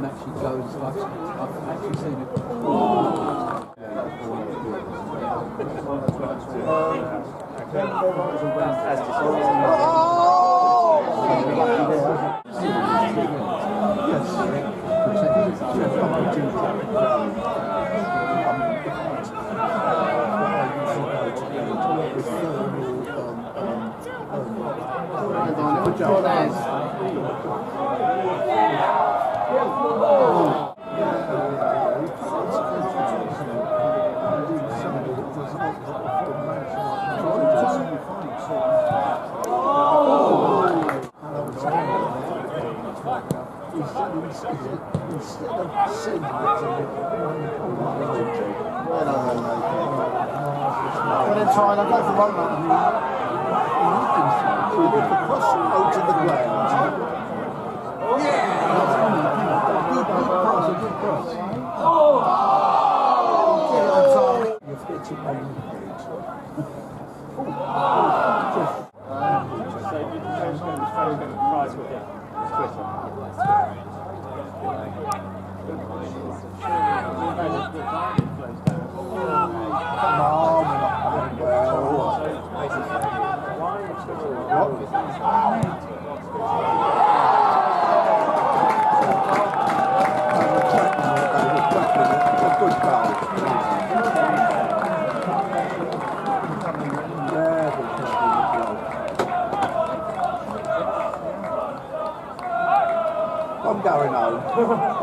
can actually go and stuff. I've actually seen it. I'm going home.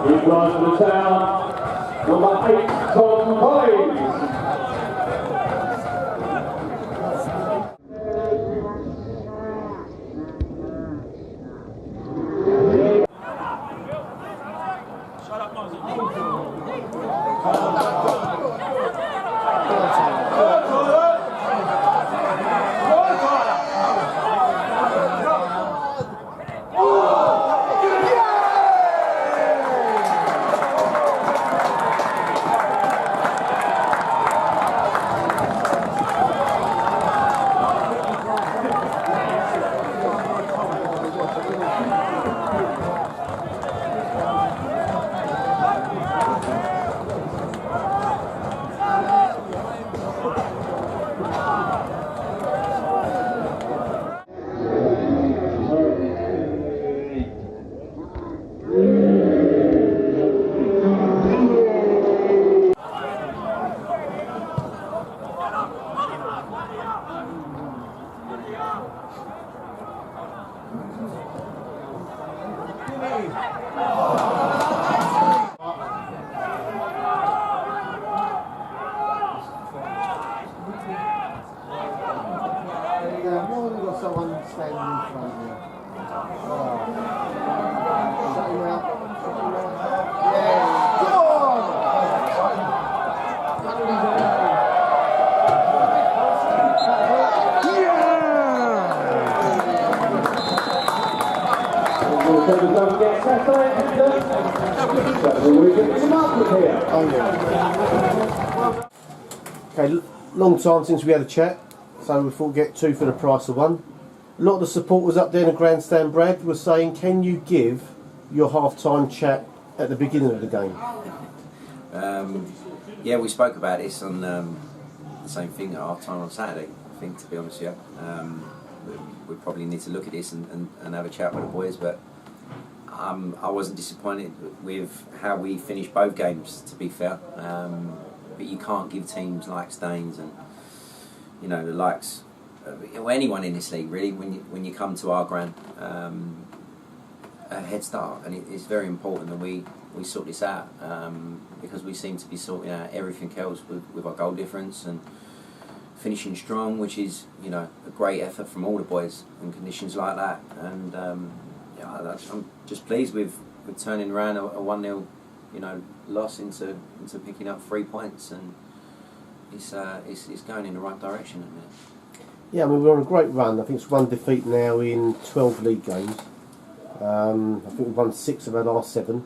Equaliser the town, number 8, Tom Collins. don't forget Saturday, Saturday weekend in the market here. Okay, long time since we had a chat, so we thought we'd get two for the price of one. A lot of the supporters up there in the grandstand, Brad, were saying, can you give your half-time chat at the beginning of the game? Yeah, we spoke about this on the same thing at half-time on Saturday, I think, to be honest with you. We probably need to look at this and have a chat with the boys, but I wasn't disappointed with how we finished both games, to be fair. But you can't give teams like Staines and, you know, the likes of anyone in this league, really, when you come to our ground, a head start. And it's very important that we sort this out, because we seem to be sorting out everything else with our goal difference and finishing strong, which is, you know, a great effort from all the boys in conditions like that. And yeah, I'm just pleased with turning around a 1-0, you know, loss into picking up 3 points, and it's going in the right direction at the minute. Yeah, I mean, we're on a great run. I think it's one defeat now in 12 league games. I think we've won 6 of our last 7.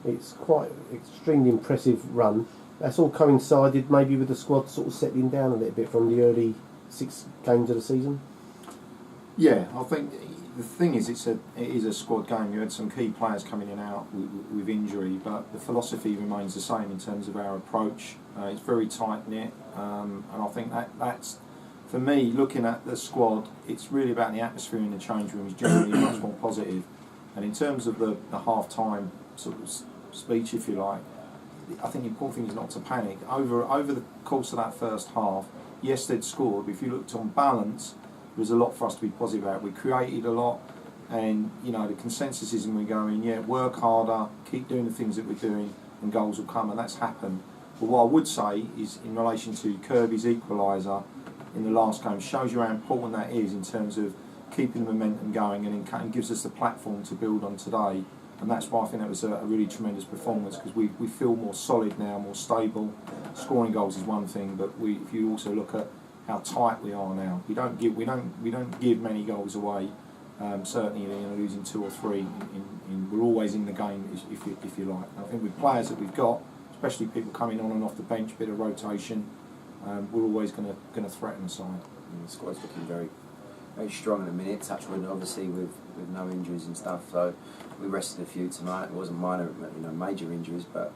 It's quite extremely impressive run. That's all coincided maybe with the squad sort of settling down a little bit from the early 6 games of the season. Yeah, I think the thing is, it is a squad game. You had some key players coming in and out with injury, but the philosophy remains the same in terms of our approach. It's very tight knit, and I think that's, for me, looking at the squad, it's really about the atmosphere in the change room is generally much more positive. And in terms of the half-time sort of speech, if you like, I think the important thing is not to panic. Over the course of that first half, yes, they'd scored, but if you looked on balance, there was a lot for us to be positive about. We created a lot, and, you know, the consensus is, we're going, yeah, work harder, keep doing the things that we're doing, and goals will come, and that's happened. But what I would say is, in relation to Kirby's equaliser in the last game, shows you how important that is in terms of keeping the momentum going, and gives us the platform to build on today. And that's why I think that was a really tremendous performance, because we feel more solid now, more stable. Scoring goals is one thing, but if you also look at how tight we are now, we don't give many goals away. Certainly, you know, losing 2 or 3, we're always in the game, if you like. And I think with players that we've got, especially people coming on and off the bench, bit of rotation, we're always going to threaten the side. The squad's looking very strong at the minute. Touchwood, obviously, with no injuries and stuff. So we rested a few tonight. It wasn't minor, you know, major injuries, but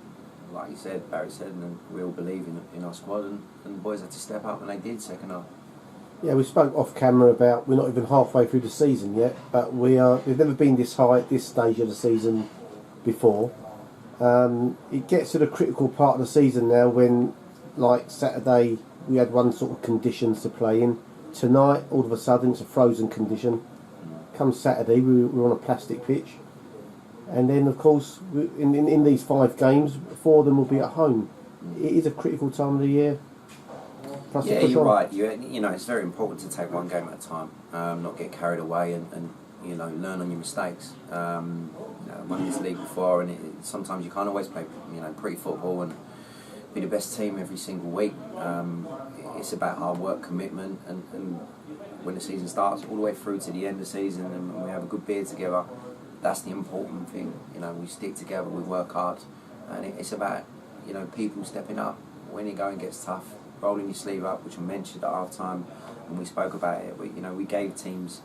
like you said, Barry said, and we all believe in our squad, and the boys had to step up, and they did second half. Yeah, we spoke off camera about we're not even halfway through the season yet, but we've never been this high at this stage of the season before. It gets to the critical part of the season now when, like Saturday, we had one sort of conditions to play in. Tonight, all of a sudden, it's a frozen condition. Come Saturday, we're on a plastic pitch. And then, of course, in these 5 games, 4 of them will be at home. It is a critical time of the year. Yeah, you're right. You know, it's very important to take one game at a time, not get carried away, and you know, learn on your mistakes. You know, won this league before, and sometimes you can't always play, you know, pretty football and be the best team every single week. It's about hard work, commitment, and when the season starts, all the way through to the end of the season, and we have a good beer together. That's the important thing. You know, we stick together, we work hard, and it's about, you know, people stepping up when your going gets tough, rolling your sleeve up, which I mentioned at half time, and we spoke about it. You know, we gave teams,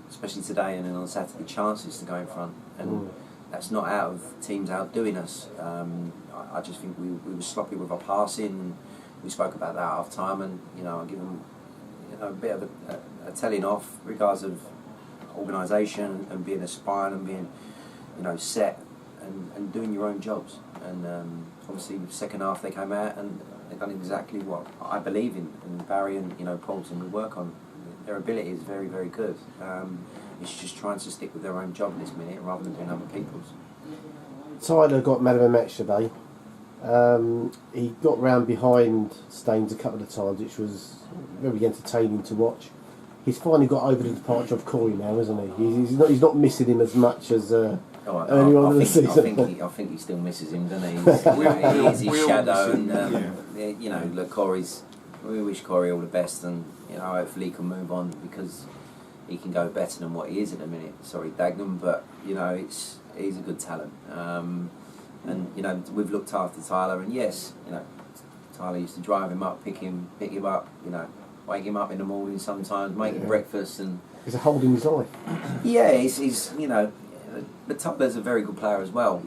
especially today and then on Saturday, chances to go in front, and that's not out of teams outdoing us. I just think we were sloppy with our passing, and we spoke about that at half time, and, you know, I give them, you know, a bit of a telling off regards of organisation and being a spine and being, you know, set and doing your own jobs. And obviously, the second half they came out and they've done exactly what I believe in. And Barry and, you know, Paulson will work on. Their ability is very, very good. It's just trying to stick with their own job at this minute rather than doing other people's. Tyler got man of the match today. He got round behind Staines a couple of times, which was very entertaining to watch. He's finally got over the departure of Corey now, isn't he? He's not missing him as much as earlier on in the season. I think he still misses him, doesn't he? He's his shadow, and you know, look, we wish Corey all the best, and, you know, hopefully he can move on, because he can go better than what he is at the minute. Sorry, Dagenham, but you know, he's a good talent. And you know, we've looked after Tyler, and yes, you know, Tyler used to drive him up, pick him up, you know, wake him up in the morning sometimes, make him breakfast, and He's a hold in his eye. yeah, he's you know, but Tupler's a very good player as well.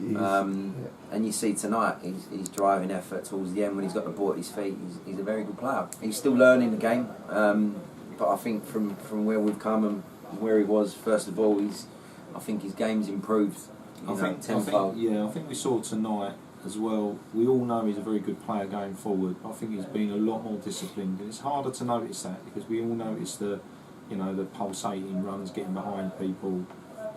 And you see tonight, he's driving effort towards the end when he's got the ball at his feet. He's a very good player. He's still learning the game, but I think from where we've come and where he was, first of all, I think his game's improved. I think we saw tonight as well. We all know he's a very good player going forward. I think he's been a lot more disciplined, and it's harder to notice that because we all notice the pulsating runs, getting behind people,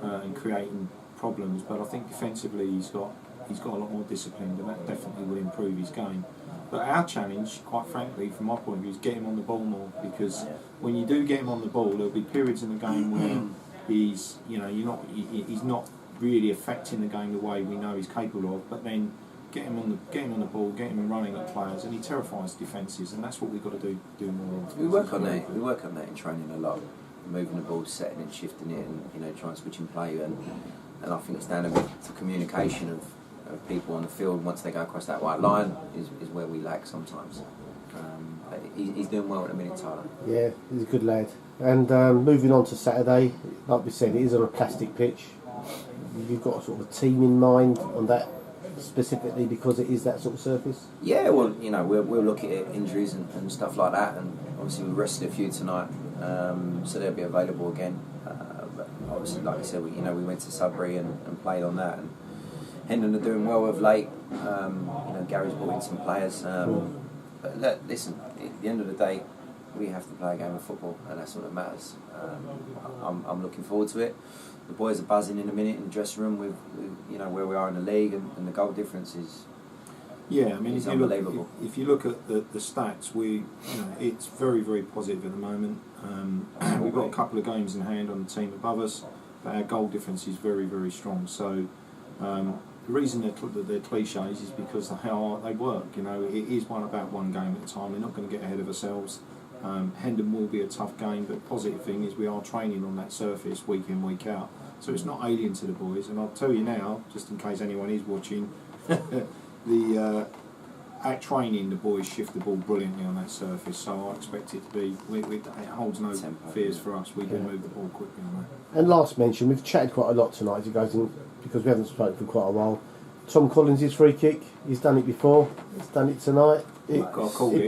and creating problems. But I think defensively he's got a lot more disciplined, and that definitely will improve his game. But our challenge, quite frankly, from my point of view, is get him on the ball more, because when you do get him on the ball, there'll be periods in the game where he's not really affecting the game the way we know he's capable of. But then get him on the ball, get him running at players, and he terrifies defences, and that's what we've got to do more of. We work on that. We work on that in training a lot, moving the ball, setting and shifting it, and you know, trying to switch and play. And I think it's down to communication of people on the field. Once they go across that white line is where we lack sometimes. But he's doing well at the minute, Tyler. Yeah, he's a good lad. And moving on to Saturday, like we said, it is on a plastic pitch. You've got a sort of a team in mind on that specifically because it is that sort of surface? Yeah, well, you know, we'll look at injuries and stuff like that, and obviously we rested a few tonight, so they'll be available again. But obviously, like I said, we went to Sudbury and played on that, and Hendon are doing well of late. You know, Gary's brought in some players. But listen, at the end of the day, we have to play a game of football, and that's all that matters. I'm looking forward to it. The boys are buzzing in a minute in the dressing room with you know, where we are in the league, and the goal difference is unbelievable. If you look at the stats, it's very, very positive at the moment. We've got a couple of games in hand on the team above us, but our goal difference is very, very strong. So the reason they're cliches is because of how they work. You know, it is about one game at a time. We're not going to get ahead of ourselves. Hendon will be a tough game, but the positive thing is we are training on that surface week in, week out. So it's not alien to the boys. And I'll tell you now, just in case anyone is watching, at training the boys shift the ball brilliantly on that surface. So I expect it to be, it holds no fears for us. We can move the ball quickly on that. And last mention, we've chatted quite a lot tonight as it goes in, because we haven't spoken for quite a while. Tom Collins' free kick, he's done it before, he's done it tonight. He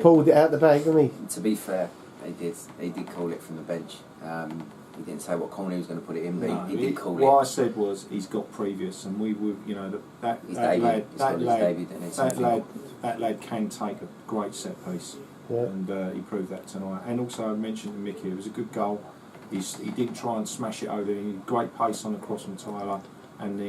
pulled it out the bag, didn't he? To be fair, he did call it from the bench. He didn't say what corner he was going to put it in, but he did call it. What I said was he's got previous, and we would, you know, that lad can take a great set piece, and he proved that tonight. And also I mentioned to Mickey, it was a good goal. He didn't try and smash it over. He had great pace on the cross from Tyler, and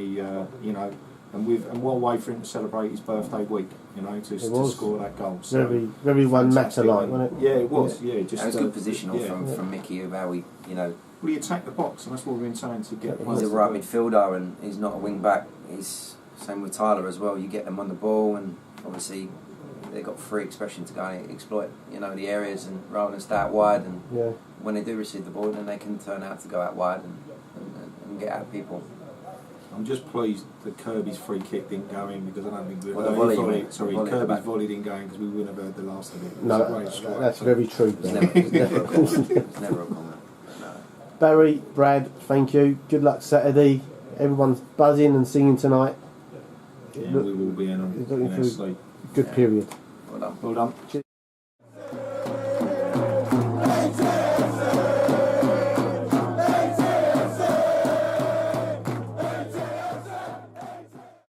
and one way for him to celebrate his birthday week, you know, to score that goal. So very one match alike, wasn't it? Yeah, it was. Yeah, just it was good positional from Mickey of how we attack the box, and that's what we've been saying to get. He's a right midfielder, and he's not a wing back. He's same with Tyler as well. You get them on the ball, and obviously they've got free expression to go and exploit, you know, the areas, and rather than start wide, and when they do receive the ball, then they can turn out to go out wide and get at people. I'm just pleased that Kirby's free kick didn't go in, because I don't think Kirby's volley didn't go in, because we wouldn't have heard the last of it. No, that's very true. It's never a comment. Barry, Brad, thank you. Good luck Saturday. Everyone's buzzing and singing tonight. Yeah, we will be in our sleep. Good period. Well done. Well done.